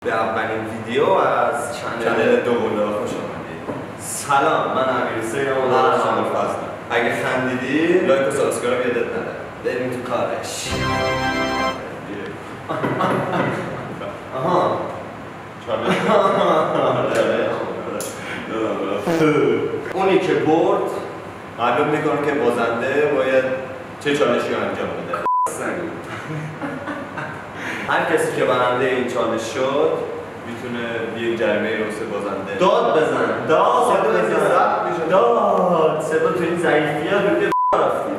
به اولین ویدیو از چنل دوقلوها خوش آمدید. سلام، من امیرحسینم و دارم شامل فضلم. اگه خندیدی لایک و سابسکرایب یادت نره. بریم تو کارش. آها اونی که برد معلوم میکنه که بازنده باید چه چالشی رو انجام بده. هر کسی که برنده این چالش شد میتونه یک جریمه رو واسه بازنده داد بزن. داد صدا تو این ضعیفی ها رو که رفتیم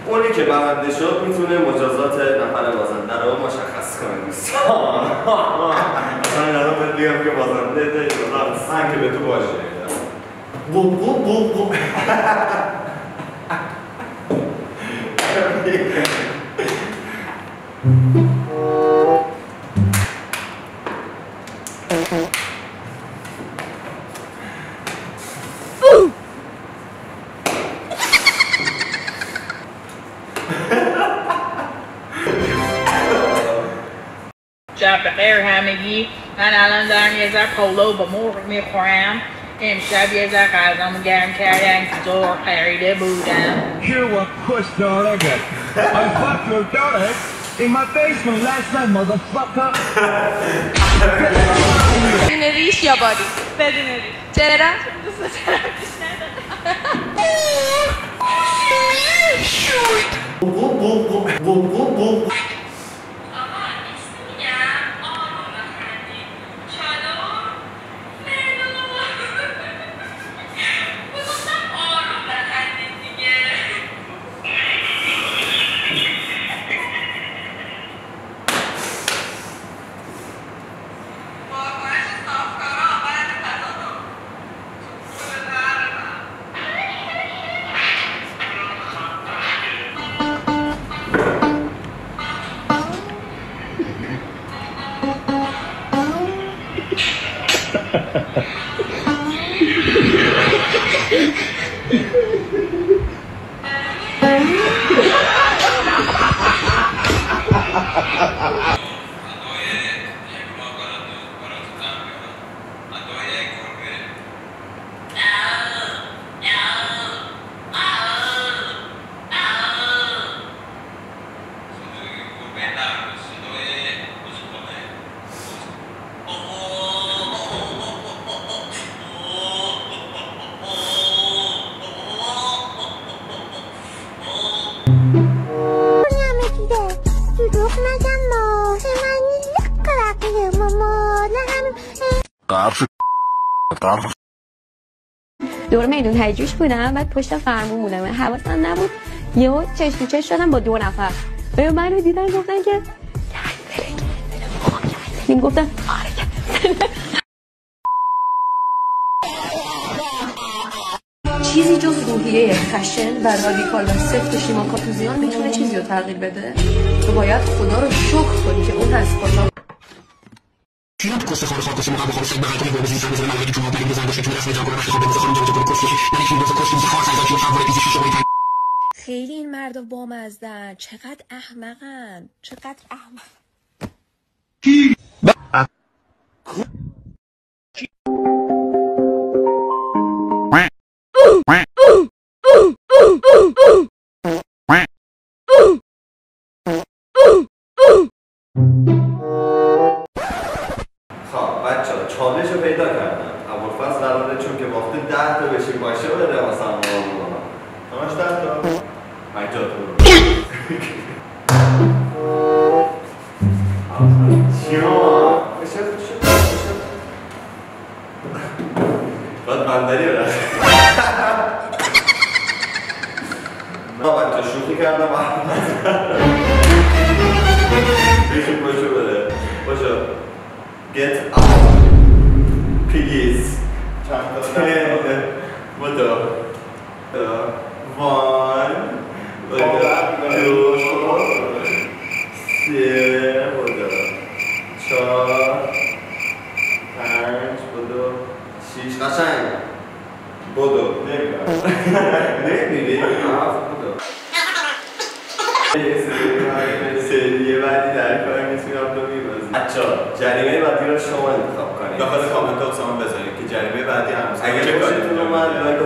اونی که برنده شد میتونه مجازات نفر بازنده رو مشخص کنه. دوستان اصلا این الان باید بگم که بازنده ده سنگ که به تو باشه. شب بخیر همگی. من الان دارم یه ذره پلو با مرغ میخورم. امشب یه ذره غذامو گرم کردن که دور خریده بودم. You a push dog nigga. I fucked your daughter in my basement last night, motherfucker. بدون ریش یا بادی؟ بدون ریش. چرا؟ دوست دارم ریش ندارم. دور میدون هجوش بودم، بعد پشت فرمون بودم، حواسم نبود، یهو چشم تو چشم شدم با 2 نفر. منو دیدن گفتن که این گفتن آره چیزی جز روحیه خشن و رادیکال و سفت شیما کاتوزیان میتونه چیزی رو تغییر بده. تو باید خدا رو شکر کنی که اون هست پاشا. خیلی این مردا بامزدن، چقدر احمقن، چقدر احمق. خب بچه‌ها چالش رو پیدا کردم. ابوالفضل قراره چون که باخته 10 تا بشه باشه بده واسه ما بکنم. همش 10 تا 50 تا چیا؟ باید بندری رو رفت. نه بچه شوخی کردم. بشون باشو بده باشو. Get out please. چند تا بودو 1 2 3 بودو 4 5 بودو 6 قشنگ بودو نمیدونم نمیدونی سریه بعدی در کار میتونم تو میبازی. بچه جریمه بعدی رو شما انتخاب کنید. داخل کامنت ها بذارید که جریمه بعدی هم اگر خوشتون اومد لایک و